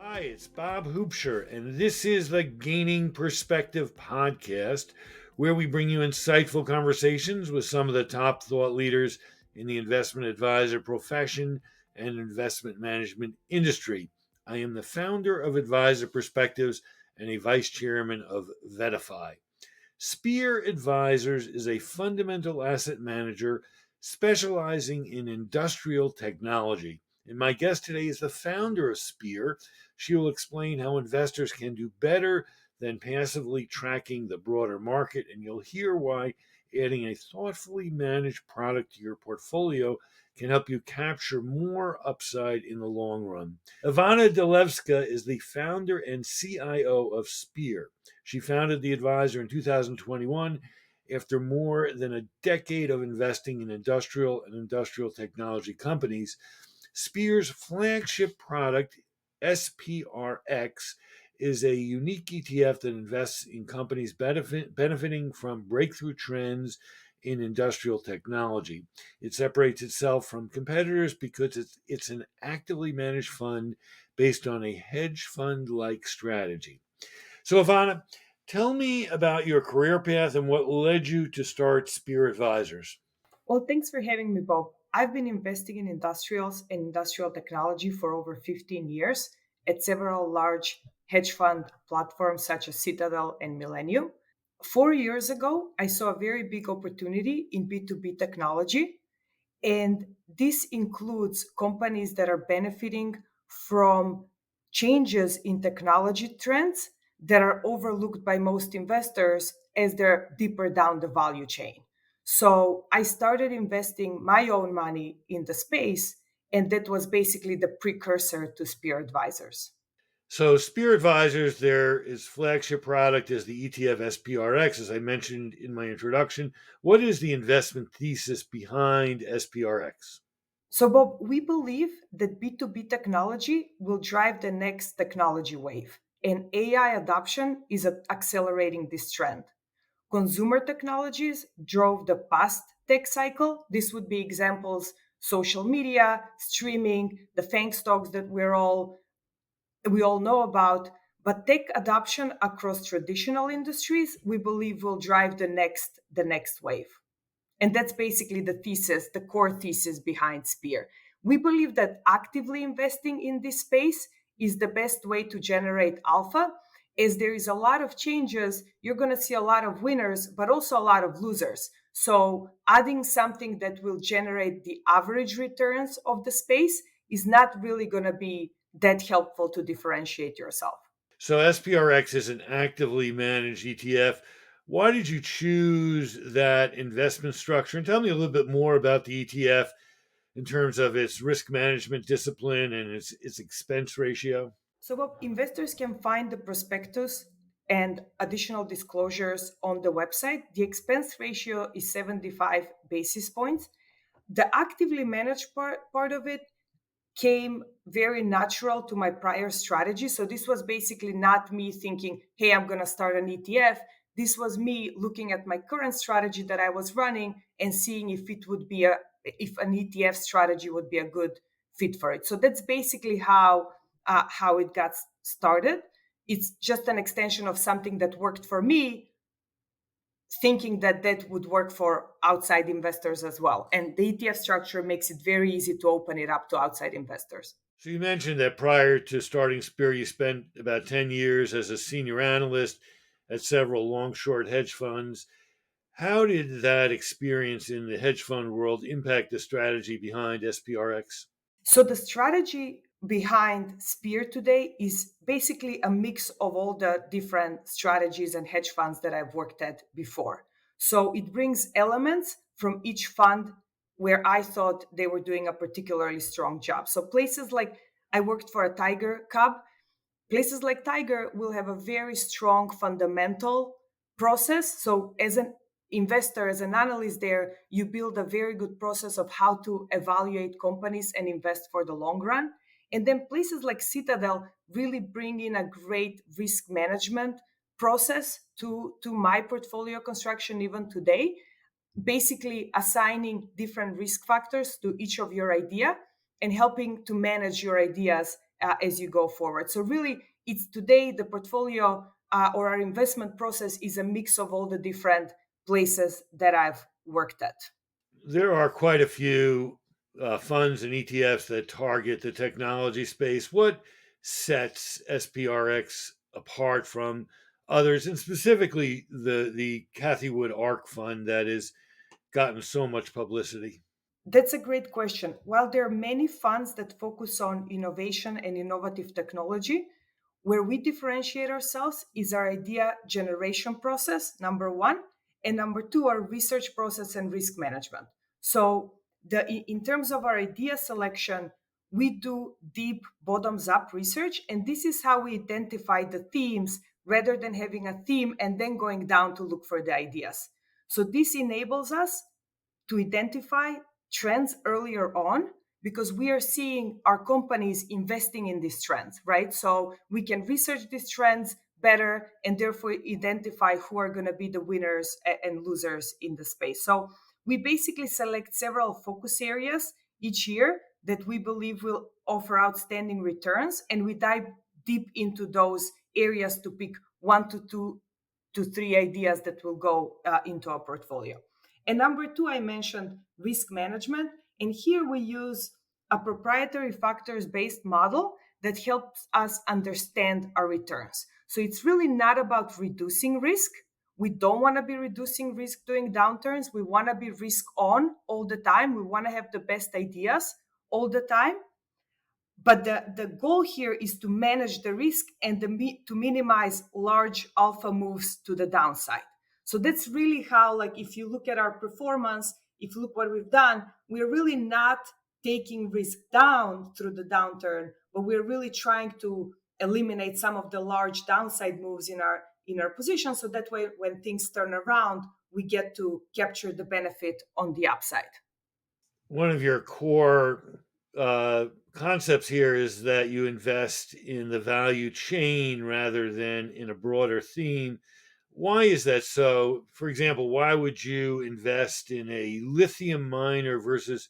Hi, it's Bob Hoopsher, and this is the Gaining Perspective podcast, where we bring you insightful conversations with some of the top thought leaders in the investment advisor profession and investment management industry. I am the founder of Advisor Perspectives and a vice chairman of Vetify. Spear Advisors is a fundamental asset manager specializing in industrial technology. And my guest today is the founder of Spear. She will explain how investors can do better than passively tracking the broader market, and you'll hear why adding a thoughtfully managed product to your portfolio can help you capture more upside in the long run. Ivana Delevska is the founder and CIO of Spear. She founded the advisor in 2021 after more than a decade of investing in industrial and industrial technology companies. Spear's flagship product, SPRX, is a unique ETF that invests in companies benefiting from breakthrough trends in industrial technology. It separates itself from competitors because it's an actively managed fund based on a hedge fund like strategy. So, Ivana, tell me about your career path and what led you to start Spear Advisors. Well, thanks for having me, Bob. I've been investing in industrials and industrial technology for over 15 years at several large hedge fund platforms such as Citadel and Millennium. 4 years ago, I saw a very big opportunity in B2B technology, and this includes companies that are benefiting from changes in technology trends that are overlooked by most investors as they're deeper down the value chain. So I started investing my own money in the space, and that was basically the precursor to Spear Advisors. So, Spear Advisors, their is flagship product is the ETF SPRX, as I mentioned in my introduction. What is the investment thesis behind SPRX? So, Bob, we believe that B2B technology will drive the next technology wave, and AI adoption is accelerating this trend. Consumer technologies drove the past tech cycle. This would be examples social media, streaming, the FANG stocks that we all know about. But tech adoption across traditional industries, we believe will drive the next wave. And that's basically the thesis, the core thesis behind Spear. We believe that actively investing in this space is the best way to generate alpha. As there is a lot of changes, you're going to see a lot of winners, but also a lot of losers. So adding something that will generate the average returns of the space is not really going to be that helpful to differentiate yourself. So, SPRX is an actively managed ETF. Why did you choose that investment structure? And tell me a little bit more about the ETF in terms of its risk management discipline and its expense ratio. So, Bob, investors can find the prospectus and additional disclosures on the website. The expense ratio is 75 basis points. The actively managed part of it came very natural to my prior strategy. So, this was basically not me thinking, hey, I'm going to start an ETF. This was me looking at my current strategy that I was running and seeing if an ETF strategy would be a good fit for it. So that's basically how it got started. It's just an extension of something that worked for me, thinking that that would work for outside investors as well. And the ETF structure makes it very easy to open it up to outside investors. So, you mentioned that prior to starting Spear, you spent about 10 years as a senior analyst at several long short hedge funds. How did that experience in the hedge fund world impact the strategy behind SPRX? So the strategy behind Spear today is basically a mix of all the different strategies and hedge funds that I've worked at before. So it brings elements from each fund where I thought they were doing a particularly strong job. So places like I worked for a Tiger Cub. Places like Tiger will have a very strong fundamental process. So, as an investor, as an analyst, there, you build a very good process of how to evaluate companies and invest for the long run. And then places like Citadel really bring in a great risk management process to my portfolio construction even today, basically assigning different risk factors to each of your idea and helping to manage your ideas as you go forward. So really, it's today the portfolio or our investment process is a mix of all the different places that I've worked at. There are quite a few funds and ETFs that target the technology space. What sets SPRX apart from others, and specifically the Cathy Wood ARC fund that has gotten so much publicity? That's a great question. While there are many funds that focus on innovation and innovative technology, where we differentiate ourselves is our idea generation process, number one, and number two, our research process and risk management. So, in terms of our idea selection, we do deep bottoms up research, and this is how we identify the themes rather than having a theme and then going down to look for the ideas. So, this enables us to identify trends earlier on because we are seeing our companies investing in these trends, right? So we can research these trends better and therefore identify who are going to be the winners and losers in the space. So we basically select several focus areas each year that we believe will offer outstanding returns, and we dive deep into those areas to pick 1 to 2 to 3 ideas that will go into our portfolio. And number two, I mentioned risk management. And here we use a proprietary factors based model that helps us understand our returns. So it's really not about reducing risk. We don't want to be reducing risk during downturns. We want to be risk on all the time. We want to have the best ideas all the time. But the goal here is to manage the risk and to minimize large alpha moves to the downside. So that's really how, like, if you look at our performance, if you look what we've done, we're really not taking risk down through the downturn, but we're really trying to eliminate some of the large downside moves in our position. So that way, when things turn around, we get to capture the benefit on the upside. One of your core concepts here is that you invest in the value chain rather than in a broader theme. Why is that so? For example, why would you invest in a lithium miner versus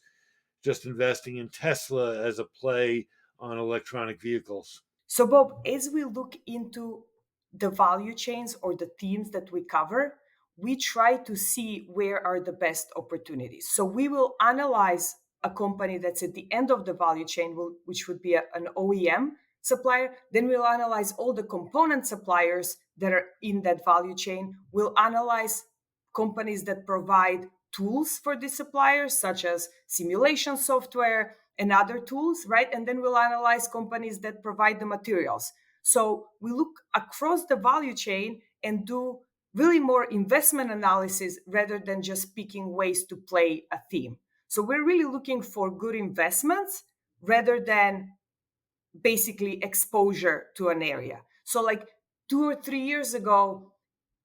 just investing in Tesla as a play on electronic vehicles? So, Bob, as we look into the value chains or the themes that we cover, we try to see where are the best opportunities. So, we will analyze a company that's at the end of the value chain, which would be an OEM supplier. Then we'll analyze all the component suppliers that are in that value chain. We'll analyze companies that provide tools for the suppliers, such as simulation software and other tools, right? And then we'll analyze companies that provide the materials. So we look across the value chain and do really more investment analysis rather than just picking ways to play a theme. So we're really looking for good investments rather than basically exposure to an area. So, like 2 or 3 years ago,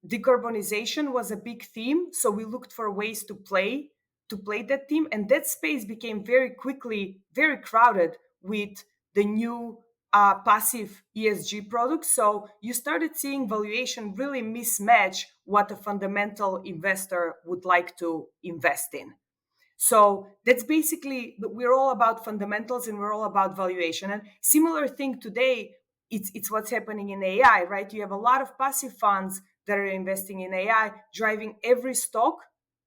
decarbonization was a big theme. So we looked for ways to play that theme, and that space became very quickly very crowded with the new passive ESG products. So you started seeing valuation really mismatch what a fundamental investor would like to invest in. So that's basically, we're all about fundamentals and we're all about valuation. And similar thing today, it's what's happening in AI, right? You have a lot of passive funds that are investing in AI, driving every stock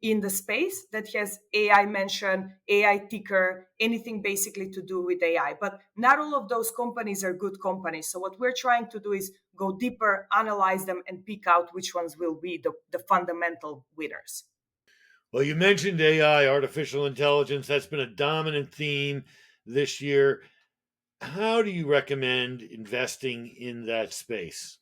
in the space that has AI mention, AI ticker, anything basically to do with AI. But not all of those companies are good companies. So what we're trying to do is go deeper, analyze them, and pick out which ones will be the fundamental winners. Well, you mentioned AI, artificial intelligence. That's been a dominant theme this year. How do you recommend investing in that space?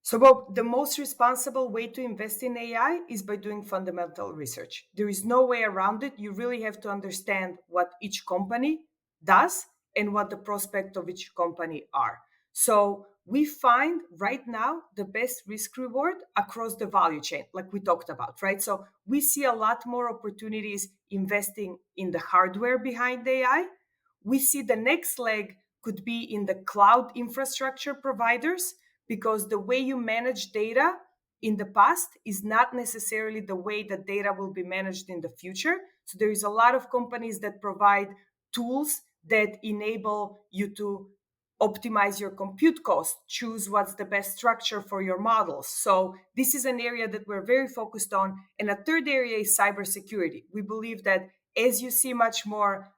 So, Bob, the most responsible way to invest in AI is by doing fundamental research. There is no way around it. You really have to understand what each company does and what the prospect of each company are. So, we find right now the best risk reward across the value chain, like we talked about, right? So, we see a lot more opportunities investing in the hardware behind AI. We see the next leg could be in the cloud infrastructure providers because the way you manage data in the past is not necessarily the way that data will be managed in the future. So there is a lot of companies that provide tools that enable you to optimize your compute cost, choose what's the best structure for your models. So this is an area that we're very focused on. And a third area is cybersecurity. We believe that as you see much more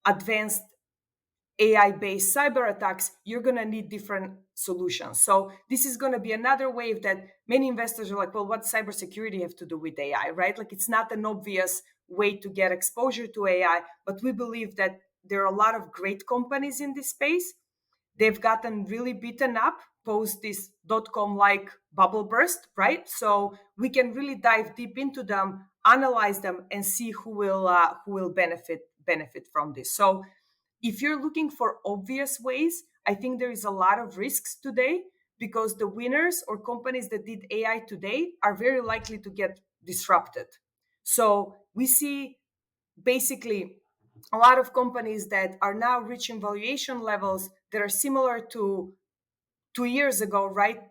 advanced AI-based cyber attacks, you're going to need different solutions. So this is going to be another wave that many investors are like, well, what does cybersecurity have to do with AI, right? Like it's not an obvious way to get exposure to AI, but we believe that there are a lot of great companies in this space. They've gotten really beaten up post this dot-com like bubble burst, right? So we can really dive deep into them, analyze them, and see who will benefit from this. So if you're looking for obvious ways, I think there is a lot of risks today because the winners or companies that did AI today are very likely to get disrupted. So we see basically a lot of companies that are now reaching valuation levels that are similar to 2 years ago, right?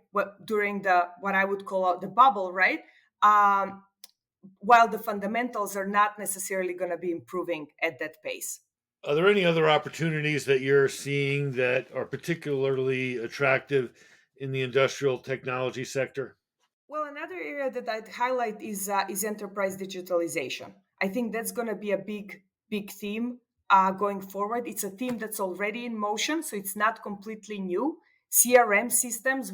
During the what I would call the bubble, right? While the fundamentals are not necessarily going to be improving at that pace. Are there any other opportunities that you're seeing that are particularly attractive in the industrial technology sector? Well, another area that I'd highlight is enterprise digitalization. I think that's going to be a big theme going forward. It's a theme that's already in motion, so it's not completely new. CRM systems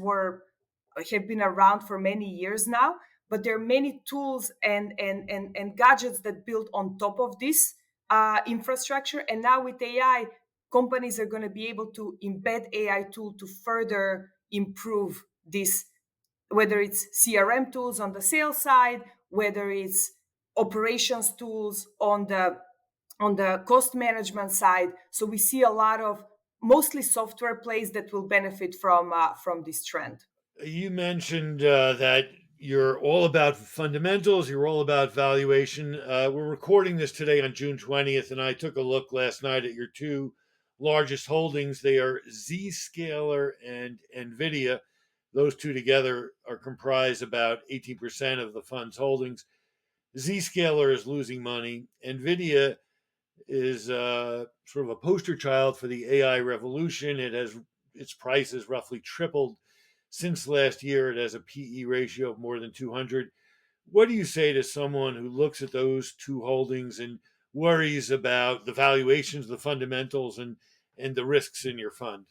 have been around for many years now, but there are many tools and gadgets that build on top of this infrastructure. And now with AI, companies are going to be able to embed AI tool to further improve this, whether it's CRM tools on the sales side, whether it's operations tools on the cost management side. So we see a lot of mostly software plays that will benefit from this trend. You mentioned that you're all about fundamentals, you're all about valuation. We're recording this today on June 20th, and I took a look last night at your two largest holdings. They are Zscaler and NVIDIA. Those two together are comprise about 18% of the fund's holdings. Zscaler is losing money. NVIDIA is sort of a poster child for the AI revolution. Its price has roughly tripled since last year. It has a PE ratio of more than 200. What do you say to someone who looks at those two holdings and worries about the valuations, the fundamentals, and the risks in your fund?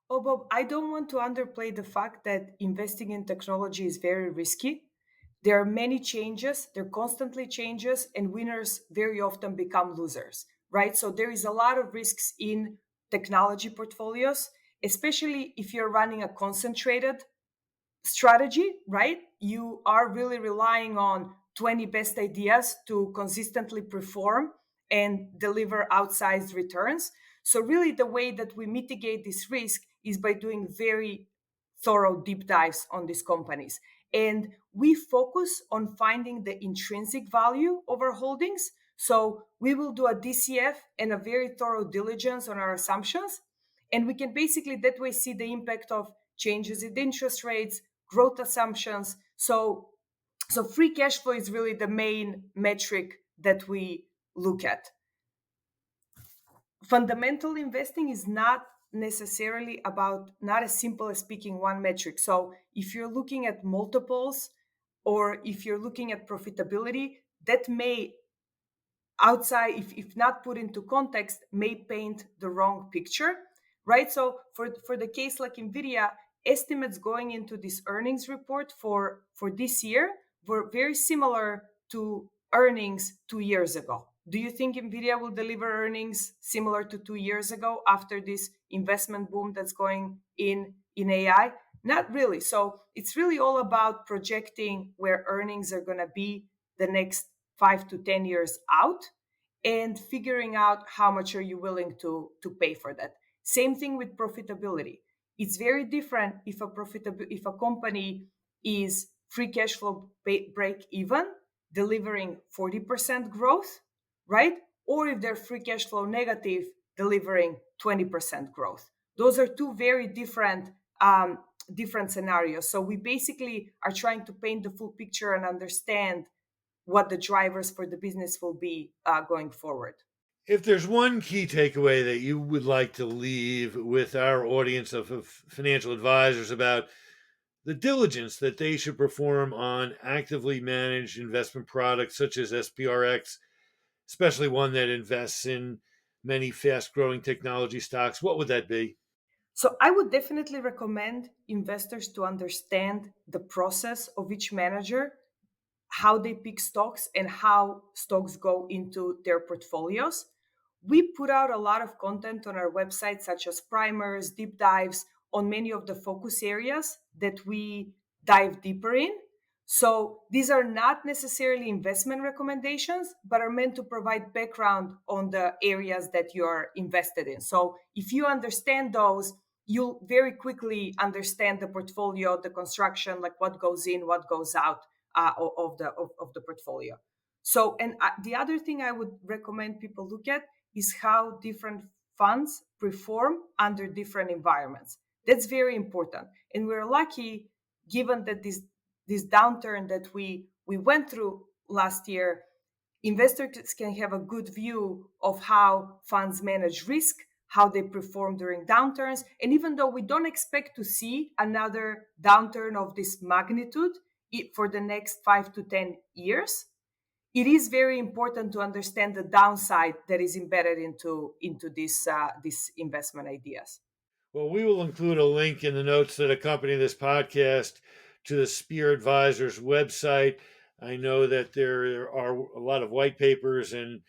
Oh, Bob, I don't want to underplay the fact that investing in technology is very risky. There are many changes, there are constantly changes, and winners very often become losers, right? So there is a lot of risks in technology portfolios, especially if you're running a concentrated strategy, right? You are really relying on 20 best ideas to consistently perform and deliver outsized returns. So, really, the way that we mitigate this risk is by doing very thorough deep dives on these companies. And we focus on finding the intrinsic value of our holdings. So, we will do a DCF and a very thorough diligence on our assumptions. And we can basically that way see the impact of changes in interest rates, growth assumptions. So free cash flow is really the main metric that we look at. Fundamental investing is not necessarily about not as simple as picking one metric. So if you're looking at multiples or if you're looking at profitability, that may outside if not put into context may paint the wrong picture, right? So for the case like Nvidia, estimates going into this earnings report for this year were very similar to earnings 2 years ago. Do you think Nvidia will deliver earnings similar to 2 years ago after this investment boom that's going in AI? Not really. So it's really all about projecting where earnings are going to be the next 5 to 10 years out and figuring out how much are you willing to pay for that. Same thing with profitability. It's very different if a company is free cash flow break even, delivering 40% growth, right? Or if they're free cash flow negative, delivering 20% growth. Those are two very different scenarios. So we basically are trying to paint the full picture and understand what the drivers for the business will be going forward. If there's one key takeaway that you would like to leave with our audience of financial advisors about the diligence that they should perform on actively managed investment products such as SPRX, especially one that invests in many fast growing technology stocks, what would that be? So I would definitely recommend investors to understand the process of each manager, how they pick stocks and how stocks go into their portfolios. We put out a lot of content on our website, such as primers, deep dives on many of the focus areas that we dive deeper in. So these are not necessarily investment recommendations, but are meant to provide background on the areas that you're invested in. So if you understand those, you'll very quickly understand the portfolio, the construction, like what goes in, what goes out of the portfolio. So, and the other thing I would recommend people look at is how different funds perform under different environments. That's very important, and we're lucky given that this downturn that we went through last year. Investors can have a good view of how funds manage risk, how they perform during downturns. And even though we don't expect to see another downturn of this magnitude for the next 5 to 10 years, it is very important to understand the downside that is embedded into these investment ideas. Well, we will include a link in the notes that accompany this podcast to the Spear Advisors website. I know that there are a lot of white papers and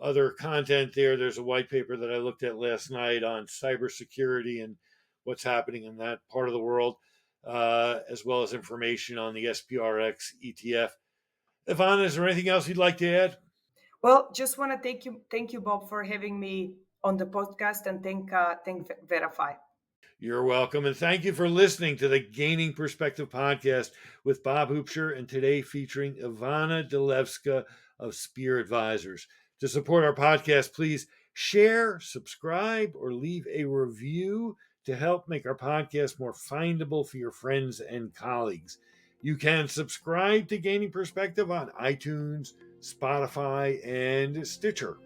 other content there. There's a white paper that I looked at last night on cybersecurity and what's happening in that part of the world, as well as information on the SPRX ETF. Ivana, is there anything else you'd like to add? Well, just want to thank you, Bob, for having me on the podcast, and thank Verify. You're welcome. And thank you for listening to the Gaining Perspective podcast with Bob Hoopsher, and today featuring Ivana Delevska of Spear Advisors. To support our podcast, please share, subscribe, or leave a review to help make our podcast more findable for your friends and colleagues. You can subscribe to Gaining Perspective on iTunes, Spotify, and Stitcher.